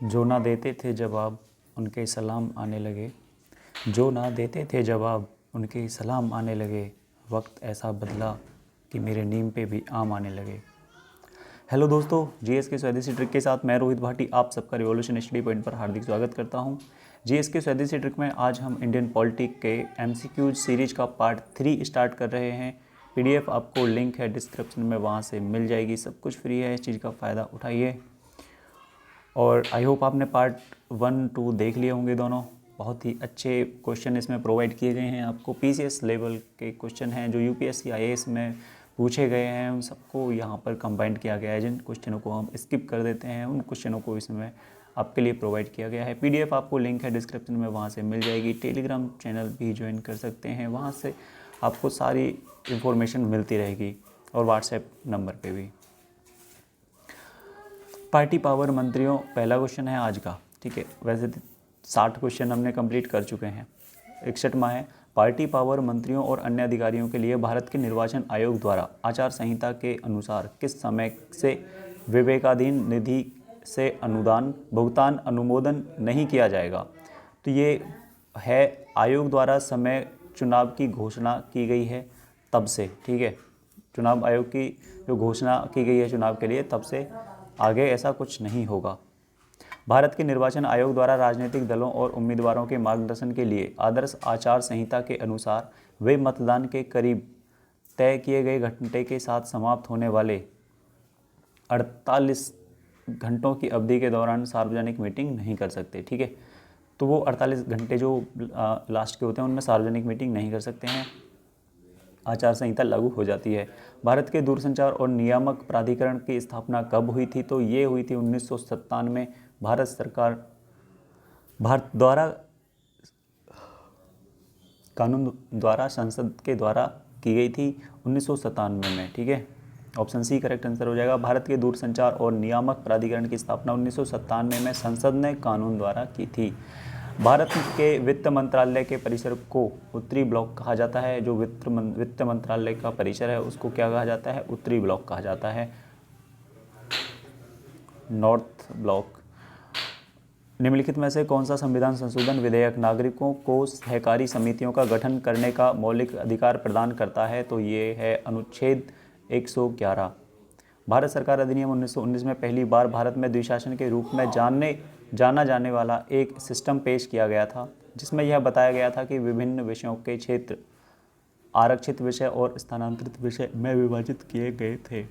जो ना देते थे जवाब उनके सलाम आने लगे, जो ना देते थे जवाब उनके सलाम आने लगे, वक्त ऐसा बदला कि मेरे नीम पे भी आम आने लगे। हेलो दोस्तों, जीएस के स्वदेशी ट्रिक के साथ मैं रोहित भाटी आप सबका रिवॉल्यूशन स्टडी पॉइंट पर हार्दिक स्वागत करता हूं। जीएस के स्वदेशी ट्रिक में आज हम इंडियन पॉलिटिक के एमसीक्यूज सीरीज का पार्ट 3 स्टार्ट कर रहे हैं। पीडीएफ आपको लिंक है डिस्क्रिप्शन में, वहां से मिल जाएगी। सब कुछ फ्री है, इस चीज़ का फ़ायदा उठाइए। और आई होप आपने पार्ट 1, 2 देख लिए होंगे दोनों। बहुत ही अच्छे क्वेश्चन इसमें प्रोवाइड किए गए हैं आपको। पीसीएस लेवल के क्वेश्चन हैं जो यूपीएससी आईएएस में पूछे गए हैं, उन सबको यहाँ पर कंबाइंड किया गया है। जिन क्वेश्चनों को हम स्किप कर देते हैं उन क्वेश्चनों को इसमें आपके लिए प्रोवाइड किया गया है। पीडीएफ आपको लिंक है डिस्क्रिप्शन में, वहाँ से मिल जाएगी। टेलीग्राम चैनल भी ज्वाइन कर सकते हैं, वहाँ से आपको सारी इन्फॉर्मेशन मिलती रहेगी, और व्हाट्सएप नंबर पे भी। पार्टी पावर मंत्रियों, पहला क्वेश्चन है आज का। ठीक है, वैसे 60 क्वेश्चन हमने कंप्लीट कर चुके हैं। 61वां है, पार्टी पावर मंत्रियों और अन्य अधिकारियों के लिए भारत के निर्वाचन आयोग द्वारा आचार संहिता के अनुसार किस समय से विवेकाधीन निधि से अनुदान भुगतान अनुमोदन नहीं किया जाएगा। तो ये है आयोग द्वारा समय चुनाव की घोषणा की गई है तब से। ठीक है, चुनाव आयोग की जो घोषणा की गई है चुनाव के लिए, तब से आगे ऐसा कुछ नहीं होगा। भारत के निर्वाचन आयोग द्वारा राजनीतिक दलों और उम्मीदवारों के मार्गदर्शन के लिए आदर्श आचार संहिता के अनुसार वे मतदान के करीब तय किए गए घंटे के साथ समाप्त होने वाले 48 घंटों की अवधि के दौरान सार्वजनिक मीटिंग नहीं कर सकते। ठीक है, तो वो 48 घंटे जो लास्ट के होते हैं उनमें सार्वजनिक मीटिंग नहीं कर सकते हैं, आचार संहिता लागू हो जाती है। भारत के दूरसंचार और नियामक प्राधिकरण की स्थापना कब हुई थी? तो ये हुई थी 1997 में। भारत द्वारा कानून द्वारा संसद के द्वारा की गई थी 1997 में। ठीक है, ऑप्शन सी करेक्ट आंसर हो जाएगा। भारत के दूरसंचार और नियामक प्राधिकरण की स्थापना 1997 में संसद ने कानून द्वारा की थी। भारत के वित्त मंत्रालय के परिसर को उत्तरी ब्लॉक कहा जाता है। जो वित्त मंत्रालय का परिसर है उसको क्या कहा जाता है? उत्तरी ब्लॉक कहा जाता है, नॉर्थ ब्लॉक। निम्नलिखित में से कौन सा संविधान संशोधन विधेयक नागरिकों को सहकारी समितियों का गठन करने का मौलिक अधिकार प्रदान करता है? तो ये है अनुच्छेद 111। भारत सरकार अधिनियम 1919 में पहली बार भारत में द्विशासन के रूप में जाना जाने वाला एक सिस्टम पेश किया गया था, जिसमें यह बताया गया था कि विभिन्न विषयों के क्षेत्र आरक्षित विषय और स्थानांतरित विषय में विभाजित किए गए थे।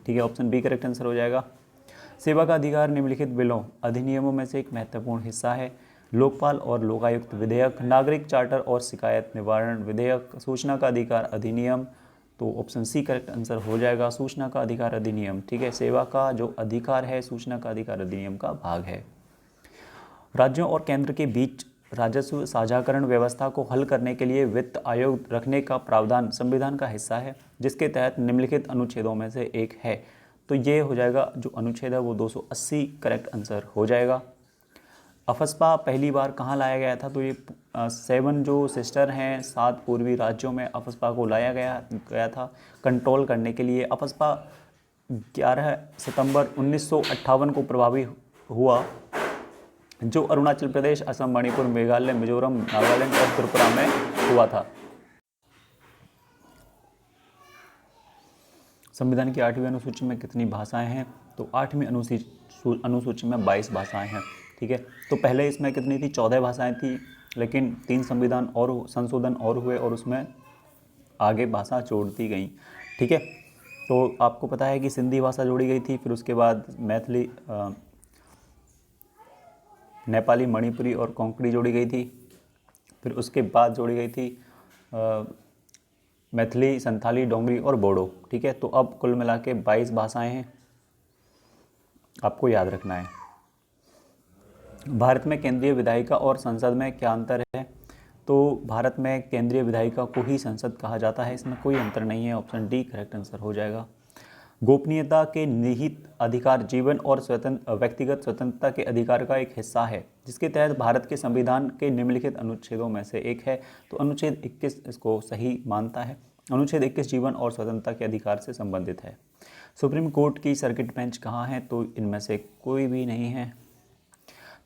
ठीक है, ऑप्शन बी करेक्ट आंसर हो जाएगा। सेवा का अधिकार निम्नलिखित बिलों अधिनियमों में से एक महत्वपूर्ण हिस्सा है। लोकपाल और लोकायुक्त विधेयक, नागरिक चार्टर और शिकायत निवारण विधेयक, सूचना का अधिकार अधिनियम। तो ऑप्शन सी करेक्ट आंसर हो जाएगा, सूचना का अधिकार अधिनियम। ठीक है, सेवा का जो अधिकार है सूचना का अधिकार अधिनियम का भाग है। राज्यों और केंद्र के बीच राजस्व साझाकरण व्यवस्था को हल करने के लिए वित्त आयोग रखने का प्रावधान संविधान का हिस्सा है, जिसके तहत निम्नलिखित अनुच्छेदों में से एक है। तो ये हो जाएगा, जो अनुच्छेद है वो 280 करेक्ट आंसर हो जाएगा। अफस्पा पहली बार कहाँ लाया गया था? तो ये 7 जो सिस्टर हैं 7 पूर्वी राज्यों में अफस्पा को लाया गया था कंट्रोल करने के लिए। अफस्पा 11 सितंबर 1958 को प्रभावी हुआ, जो अरुणाचल प्रदेश, असम, मणिपुर, मेघालय, मिजोरम, नागालैंड और त्रिपुरा में हुआ था। संविधान की 8वीं अनुसूची में कितनी भाषाएं हैं? तो 8वीं अनुसूची में 22 भाषाएं हैं। ठीक है, तो पहले इसमें कितनी थी? 14 भाषाएं थी, लेकिन 3 संविधान और संशोधन और हुए और उसमें आगे भाषा जोड़ दी गई। ठीक है, तो आपको पता है कि सिंधी भाषा जोड़ी गई थी, फिर उसके बाद मैथिली, नेपाली, मणिपुरी और कोंकणी जोड़ी गई थी, फिर उसके बाद जोड़ी गई थी मैथिली, संथाली, डोंगरी और बोडो। ठीक है, तो अब कुल मिला के 22 भाषाएं हैं, आपको याद रखना है। भारत में केंद्रीय विधायिका और संसद में क्या अंतर है? तो भारत में केंद्रीय विधायिका को ही संसद कहा जाता है, इसमें कोई अंतर नहीं है। ऑप्शन डी करेक्ट आंसर हो जाएगा। गोपनीयता के निहित अधिकार जीवन और व्यक्तिगत स्वतंत्रता के अधिकार का एक हिस्सा है, जिसके तहत भारत के संविधान के निम्नलिखित अनुच्छेदों में से एक है। तो अनुच्छेद 21 इसको सही मानता है। अनुच्छेद 21 जीवन और स्वतंत्रता के अधिकार से संबंधित है। सुप्रीम कोर्ट की सर्किट बेंच कहाँ है? तो इनमें से कोई भी नहीं है।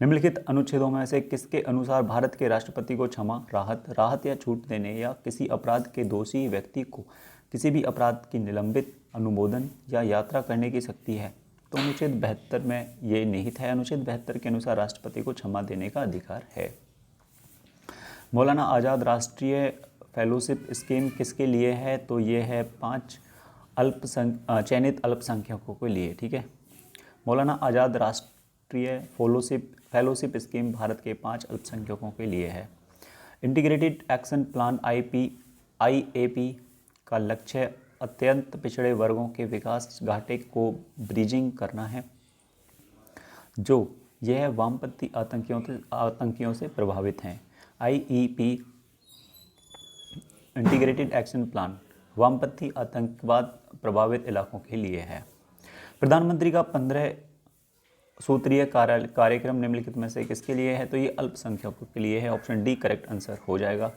निम्नलिखित अनुच्छेदों में से किसके अनुसार भारत के राष्ट्रपति को क्षमा, राहत या छूट देने या किसी अपराध के दोषी व्यक्ति को किसी भी अपराध की निलंबित, अनुमोदन या यात्रा करने की शक्ति है? तो अनुच्छेद 72 में ये निहित है। अनुच्छेद 72 के अनुसार राष्ट्रपति को क्षमा देने का अधिकार है। मौलाना आज़ाद राष्ट्रीय फेलोशिप स्कीम किसके लिए है? तो ये है 5 चयनित अल्पसंख्यकों के लिए। ठीक है, मौलाना आज़ाद राष्ट्रीय फेलोशिप स्कीम भारत के 5 अल्पसंख्यकों के लिए है। इंटीग्रेटेड एक्शन प्लान IAP का लक्ष्य अत्यंत पिछड़े वर्गों के विकास घाटे को ब्रिजिंग करना है, जो यह वामपंथी आतंकियों से प्रभावित हैं। IEP इंटीग्रेटेड एक्शन प्लान वामपंथी आतंकवाद प्रभावित इलाकों के लिए है। प्रधानमंत्री का 15 सूत्रीय कार्यक्रम निम्नलिखित में से किसके लिए है? तो ये अल्पसंख्यकों के लिए है। ऑप्शन डी करेक्ट आंसर हो जाएगा।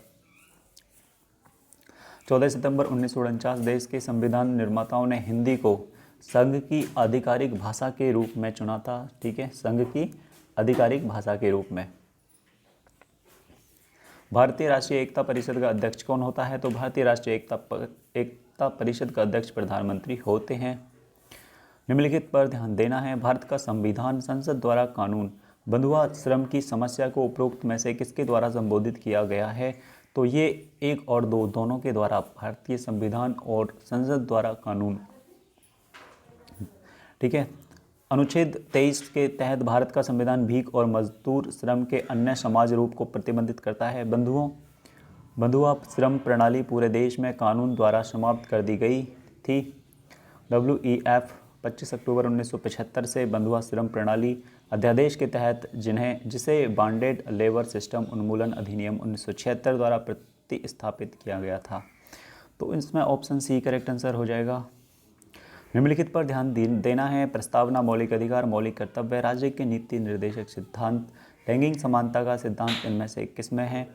14 सितंबर 1949 देश के संविधान निर्माताओं ने हिंदी को संघ की आधिकारिक भाषा के रूप में चुना था। ठीक है, संघ की आधिकारिक भाषा के रूप में। भारतीय राष्ट्रीय एकता परिषद का अध्यक्ष कौन होता है? तो भारतीय राष्ट्रीय एकता परिषद का अध्यक्ष प्रधानमंत्री होते हैं। निम्नलिखित पर ध्यान देना है। भारत का संविधान संसद द्वारा कानून बंधुआ श्रम की समस्या को उपरोक्त में से किसके द्वारा संबोधित किया गया है? तो ये 1 और 2 दोनों के द्वारा भारतीय संविधान और संसद द्वारा कानून। ठीक है, अनुच्छेद 23 के तहत भारत का संविधान भीख और मजदूर श्रम के अन्य समाज रूप को प्रतिबंधित करता है। बंधुआ श्रम प्रणाली पूरे देश में कानून द्वारा समाप्त कर दी गई थी। WEF 25 अक्टूबर 1975 से बंधुआ श्रम प्रणाली अध्यादेश के तहत जिसे बांडेड लेबर सिस्टम उन्मूलन अधिनियम 1976 द्वारा प्रतिस्थापित किया गया था। तो इसमें ऑप्शन सी करेक्ट आंसर हो जाएगा। निम्नलिखित पर ध्यान देना है। प्रस्तावना, मौलिक अधिकार, मौलिक कर्तव्य, राज्य के नीति निर्देशक सिद्धांत, लैंगिक समानता का सिद्धांत इनमें से किसमें है?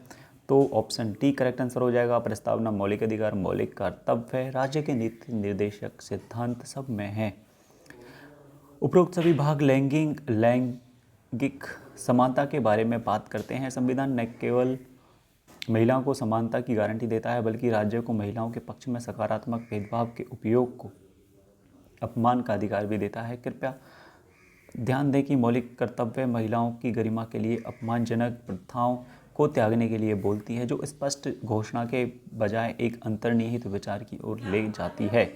तो ऑप्शन डी करेक्ट आंसर हो जाएगा। प्रस्तावना, मौलिक अधिकार, मौलिक कर्तव्य, राज्य के नीति निर्देशक सिद्धांत सब में है। उपरोक्त सभी भाग लैंगिक समानता के बारे में बात करते हैं। संविधान न केवल महिलाओं को समानता की गारंटी देता है, बल्कि राज्य को महिलाओं के पक्ष में सकारात्मक भेदभाव के उपयोग को अपमान का अधिकार भी देता है। कृपया ध्यान दें कि मौलिक कर्तव्य महिलाओं की गरिमा के लिए अपमानजनक प्रथाओं को त्यागने के लिए बोलती है, जो स्पष्ट घोषणा के बजाय एक अंतर्निहित विचार की ओर ले जाती है।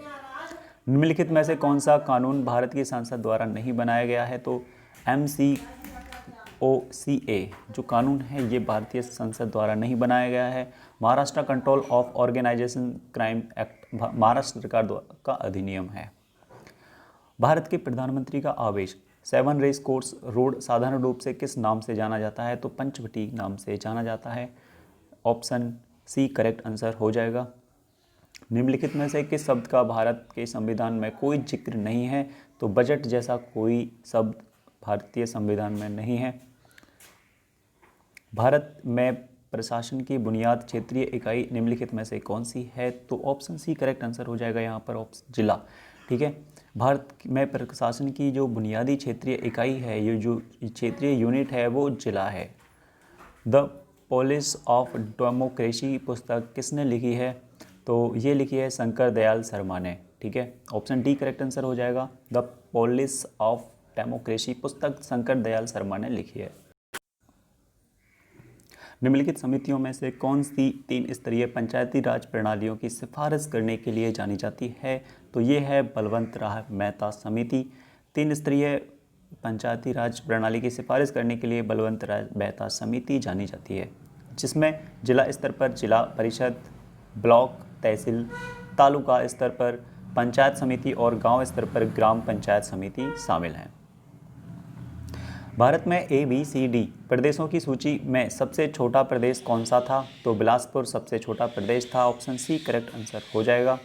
निम्नलिखित में से कौन सा कानून भारत की संसद द्वारा नहीं बनाया गया है? तो MCOCA जो कानून है ये भारतीय संसद द्वारा नहीं बनाया गया है। Maharashtra control of organisation crime act Maharashtra सरकार का अधिनियम है। भारत के प्रधानमंत्री का आवेश 7 रेस कोर्स रोड साधारण रूप से किस नाम से जाना जाता है? तो पंचवटी नाम से जाना जाता है। ऑप्शन सी करेक्ट आंसर हो जाएगा। निम्नलिखित में से किस शब्द का भारत के संविधान में कोई जिक्र नहीं है? तो बजट जैसा कोई शब्द भारतीय संविधान में नहीं है। भारत में प्रशासन की बुनियाद क्षेत्रीय इकाई निम्नलिखित में से कौन सी है? तो ऑप्शन सी करेक्ट आंसर हो जाएगा यहाँ पर, ऑप्शन जिला। ठीक है, भारत में प्रशासन की जो बुनियादी क्षेत्रीय इकाई है, ये जो क्षेत्रीय यूनिट है वो जिला है। द पॉलिस ऑफ डेमोक्रेसी पुस्तक किसने लिखी है? तो ये लिखी है शंकर दयाल शर्मा ने। ठीक है, ऑप्शन डी करेक्ट आंसर हो जाएगा। द पॉलिस ऑफ डेमोक्रेसी पुस्तक शंकर दयाल शर्मा ने लिखी है। निम्नलिखित समितियों में से कौन सी 3 स्तरीय पंचायती राज प्रणालियों की सिफारिश करने के लिए जानी जाती है? तो ये है बलवंत राय मेहता समिति। 3 स्तरीय पंचायती राज प्रणाली की सिफारिश करने के लिए बलवंत राय मेहता समिति जानी जाती है, जिसमें जिला स्तर पर जिला परिषद, ब्लॉक, तहसील, तालुका स्तर पर पंचायत समिति और गांव स्तर पर ग्राम पंचायत समिति शामिल हैं। भारत में ABCD प्रदेशों की सूची में सबसे छोटा प्रदेश कौन सा था? तो बिलासपुर सबसे छोटा प्रदेश था। ऑप्शन सी करेक्ट आंसर हो जाएगा।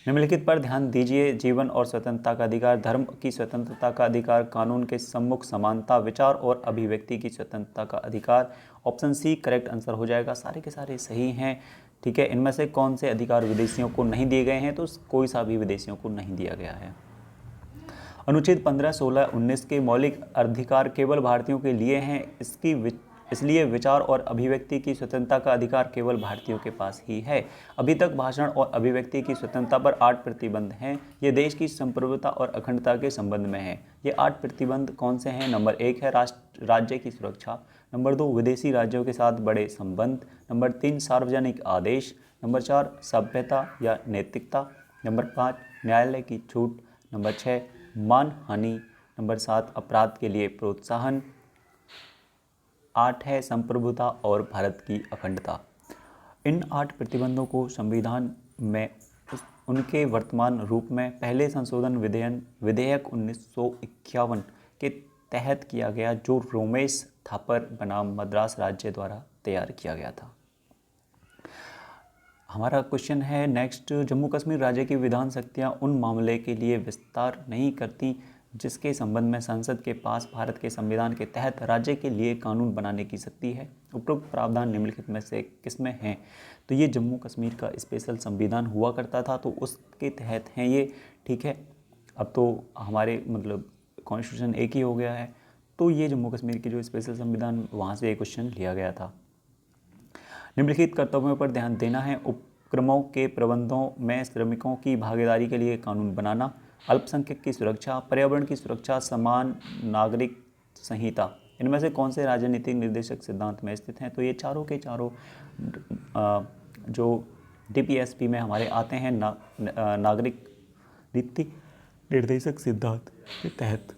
निम्नलिखित पर ध्यान दीजिए। जीवन और स्वतंत्रता का अधिकार, धर्म की स्वतंत्रता का अधिकार, कानून के सम्मुख समानता, विचार और अभिव्यक्ति की स्वतंत्रता का अधिकार। ऑप्शन सी करेक्ट आंसर हो जाएगा। सारे के सारे सही हैं। ठीक है, इनमें से कौन से अधिकार विदेशियों को नहीं दिए गए हैं? तो कोई सा भी विदेशियों को नहीं दिया गया है। अनुच्छेद 15, 16, 19 के मौलिक अधिकार केवल भारतीयों के लिए हैं। इसलिए विचार और अभिव्यक्ति की स्वतंत्रता का अधिकार केवल भारतीयों के पास ही है। अभी तक भाषण और अभिव्यक्ति की स्वतंत्रता पर 8 प्रतिबंध हैं। ये देश की संप्रभुता और अखंडता के संबंध में हैं। ये 8 प्रतिबंध कौन से हैं? नंबर 1 है राज्य की सुरक्षा। नंबर 2 विदेशी राज्यों के साथ बड़े संबंध। नंबर 3 सार्वजनिक आदेश। नंबर 4 सभ्यता या नैतिकता। नंबर 5 न्यायालय की छूट। नंबर 6 मानहानि। नंबर 7 अपराध के लिए प्रोत्साहन। 8 है संप्रभुता और भारत की अखंडता। इन 8 प्रतिबंधों को संविधान में उनके वर्तमान रूप में पहले संशोधन विधेयक 1951 के तहत किया गया, जो रोमेश थापर बनाम मद्रास राज्य द्वारा तैयार किया गया था। हमारा क्वेश्चन है नेक्स्ट, जम्मू कश्मीर राज्य की विधान शक्तियाँ उन मामले के लिए विस्तार नहीं करती जिसके संबंध में संसद के पास भारत के संविधान के तहत राज्य के लिए कानून बनाने की शक्ति है। उपरोक्त प्रावधान निम्नलिखित में से किसमें हैं? तो ये जम्मू कश्मीर का स्पेशल संविधान हुआ करता था, तो उसके तहत हैं ये। ठीक है, अब तो हमारे मतलब कॉन्स्टिट्यूशन एक ही हो गया है, तो ये जम्मू कश्मीर की जो स्पेशल संविधान, वहाँ से ये क्वेश्चन लिया गया था। निम्नलिखित कर्तव्यों पर ध्यान देना है। उपक्रमों के प्रबंधों में श्रमिकों की भागीदारी के लिए कानून बनाना, अल्पसंख्यक की सुरक्षा, पर्यावरण की सुरक्षा, समान नागरिक संहिता। इनमें से कौन से राजनीतिक निर्देशक सिद्धांत में स्थित हैं? तो ये चारों के चारों जो DPSP में हमारे आते हैं नागरिक नीति निर्देशक सिद्धांत के तहत।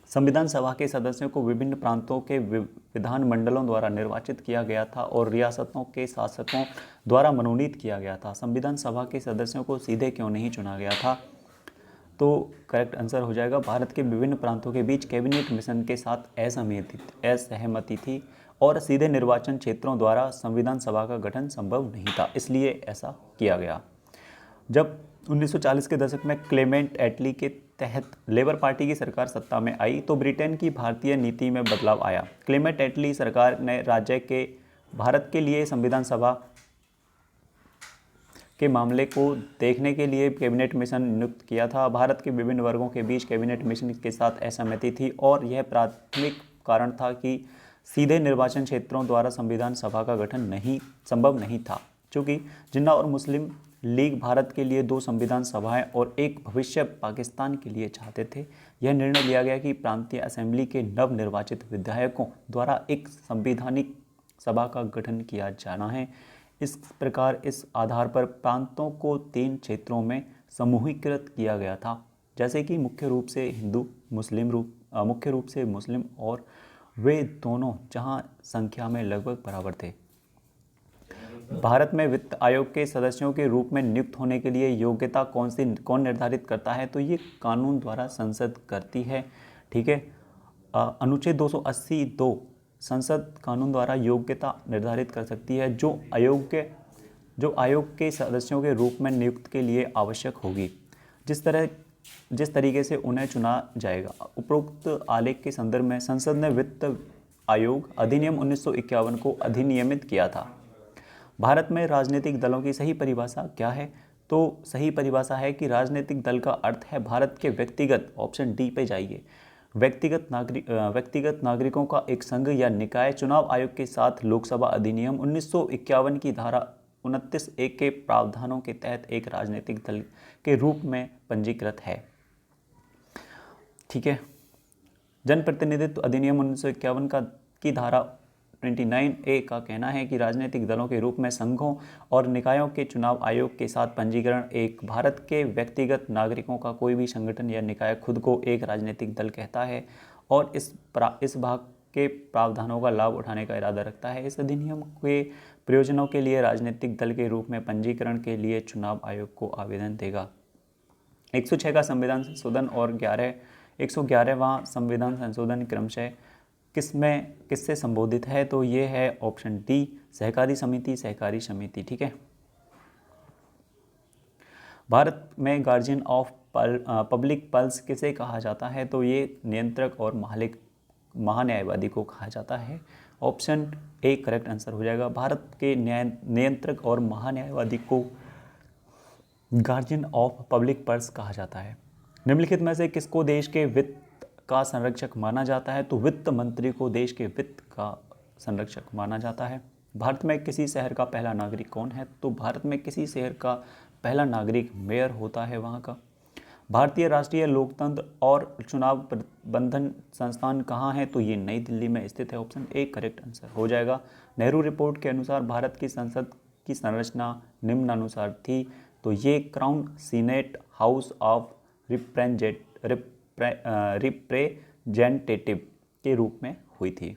संविधान सभा के सदस्यों को विभिन्न प्रांतों के विधान मंडलों द्वारा निर्वाचित किया गया था और रियासतों के शासकों द्वारा मनोनीत किया गया था। संविधान सभा के सदस्यों को सीधे क्यों नहीं चुना गया था? तो करेक्ट आंसर हो जाएगा, भारत के विभिन्न प्रांतों के बीच कैबिनेट मिशन के साथ असहमति थी और सीधे निर्वाचन क्षेत्रों द्वारा संविधान सभा का गठन संभव नहीं था, इसलिए ऐसा किया गया। जब 1940 के दशक में क्लेमेंट एटली के तहत लेबर पार्टी की सरकार सत्ता में आई तो ब्रिटेन की भारतीय नीति में बदलाव आया। क्लेमेंट एटली सरकार ने राज्य के भारत के लिए संविधान सभा के मामले को देखने के लिए कैबिनेट मिशन नियुक्त किया था। भारत के विभिन्न वर्गों के बीच कैबिनेट मिशन के साथ असहमति थी और यह प्राथमिक कारण था कि सीधे निर्वाचन क्षेत्रों द्वारा संविधान सभा का गठन संभव नहीं था। चूँकि जिन्ना और मुस्लिम लीग भारत के लिए 2 संविधान सभाएं और एक भविष्य पाकिस्तान के लिए चाहते थे, यह निर्णय लिया गया कि प्रांतीय असेंबली के नव निर्वाचित विधायकों द्वारा एक संवैधानिक सभा का गठन किया जाना है। इस प्रकार इस आधार पर प्रांतों को 3 क्षेत्रों में समूहीकृत किया गया था, जैसे कि मुख्य रूप से मुस्लिम और वे दोनों जहां संख्या में लगभग बराबर थे। भारत में वित्त आयोग के सदस्यों के रूप में नियुक्त होने के लिए योग्यता कौन निर्धारित करता है? तो ये कानून द्वारा संसद करती है। ठीक है, अनुच्छेद 280(2) संसद कानून द्वारा योग्यता निर्धारित कर सकती है जो आयोग के सदस्यों के रूप में नियुक्त के लिए आवश्यक होगी, जिस तरीके से उन्हें चुना जाएगा। उपरोक्त आलेख के संदर्भ में संसद ने वित्त आयोग अधिनियम 1951 को अधिनियमित किया था। भारत में राजनीतिक दलों की सही परिभाषा क्या है? तो सही परिभाषा है कि राजनीतिक दल का अर्थ है भारत के व्यक्तिगत, ऑप्शन डी पे जाइए, व्यक्तिगत नागरिकों का एक संघ या निकाय चुनाव आयोग के साथ लोकसभा अधिनियम 1951 की धारा 29(1) के प्रावधानों के तहत एक राजनीतिक दल के रूप में पंजीकृत है। ठीक है, जनप्रतिनिधित्व अधिनियम 1951 की धारा 29(a) का कहना है कि राजनीतिक दलों के रूप में संघों और निकायों के चुनाव आयोग के साथ पंजीकरण एक भारत के व्यक्तिगत नागरिकों का कोई भी संगठन या निकाय खुद को एक राजनीतिक दल कहता है और इस भाग के प्रावधानों का लाभ उठाने का इरादा रखता है। इस अधिनियम के प्रयोजनों के लिए राजनीतिक दल के रूप में पंजीकरण के लिए चुनाव आयोग को आवेदन देगा। 106 का संविधान संशोधन और 111वां संविधान संशोधन क्रमशः किससे संबोधित है? तो ये है ऑप्शन डी, सहकारी समिति। ठीक है, भारत में गार्जियन ऑफ पब्लिक पल्स किसे कहा जाता है? तो ये नियंत्रक और महान्यायवादी को कहा जाता है। ऑप्शन ए करेक्ट आंसर हो जाएगा। भारत के नियंत्रक और महान्यायवादी को गार्जियन ऑफ पब्लिक पल्स कहा जाता है। निम्नलिखित में से किसको देश के वित्त का संरक्षक माना जाता है? तो वित्त मंत्री को देश के वित्त का संरक्षक माना जाता है। भारत में किसी शहर का पहला नागरिक कौन है? तो भारत में किसी शहर का पहला नागरिक मेयर होता है वहाँ का। भारतीय राष्ट्रीय लोकतंत्र और चुनाव प्रबंधन संस्थान कहाँ है? तो ये नई दिल्ली में स्थित है। ऑप्शन ए करेक्ट आंसर हो जाएगा। नेहरू रिपोर्ट के अनुसार भारत की संसद की संरचना निम्नानुसार थी। तो ये crown, senate, house of representative के रूप में हुई थी।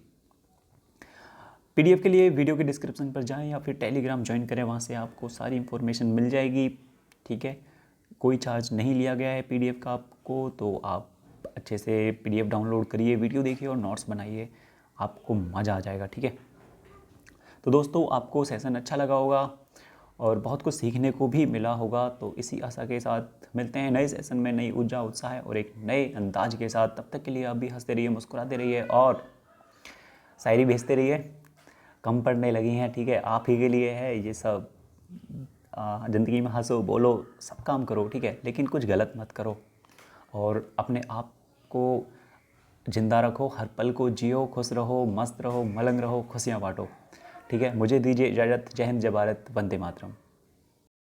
पीडीएफ के लिए वीडियो के डिस्क्रिप्शन पर जाएं या फिर टेलीग्राम ज्वाइन करें, वहाँ से आपको सारी इन्फॉर्मेशन मिल जाएगी। ठीक है, कोई चार्ज नहीं लिया गया है पीडीएफ का आपको, तो आप अच्छे से पीडीएफ डाउनलोड करिए, वीडियो देखिए और नोट्स बनाइए, आपको मज़ा आ जाएगा। ठीक है, तो दोस्तों आपको सेशन अच्छा लगा होगा और बहुत कुछ सीखने को भी मिला होगा। तो इसी आशा के साथ मिलते हैं नए सेशन में, नई ऊर्जा, उत्साह और एक नए अंदाज के साथ। तब तक के लिए आप भी हंसते रहिए, मुस्कुराते रहिए और शायरी भेजते रहिए। कम पढ़ने लगी हैं, ठीक है, आप ही के लिए है ये सब। ज़िंदगी में हंसो, बोलो, सब काम करो, ठीक है, लेकिन कुछ गलत मत करो और अपने आप को जिंदा रखो, हर पल को जियो, खुश रहो, मस्त रहो, मलंग रहो, खुशियाँ बांटो। ठीक है, मुझे दीजिए इजाज़त। जय हिंद, जय भारत, वंदे मातरम।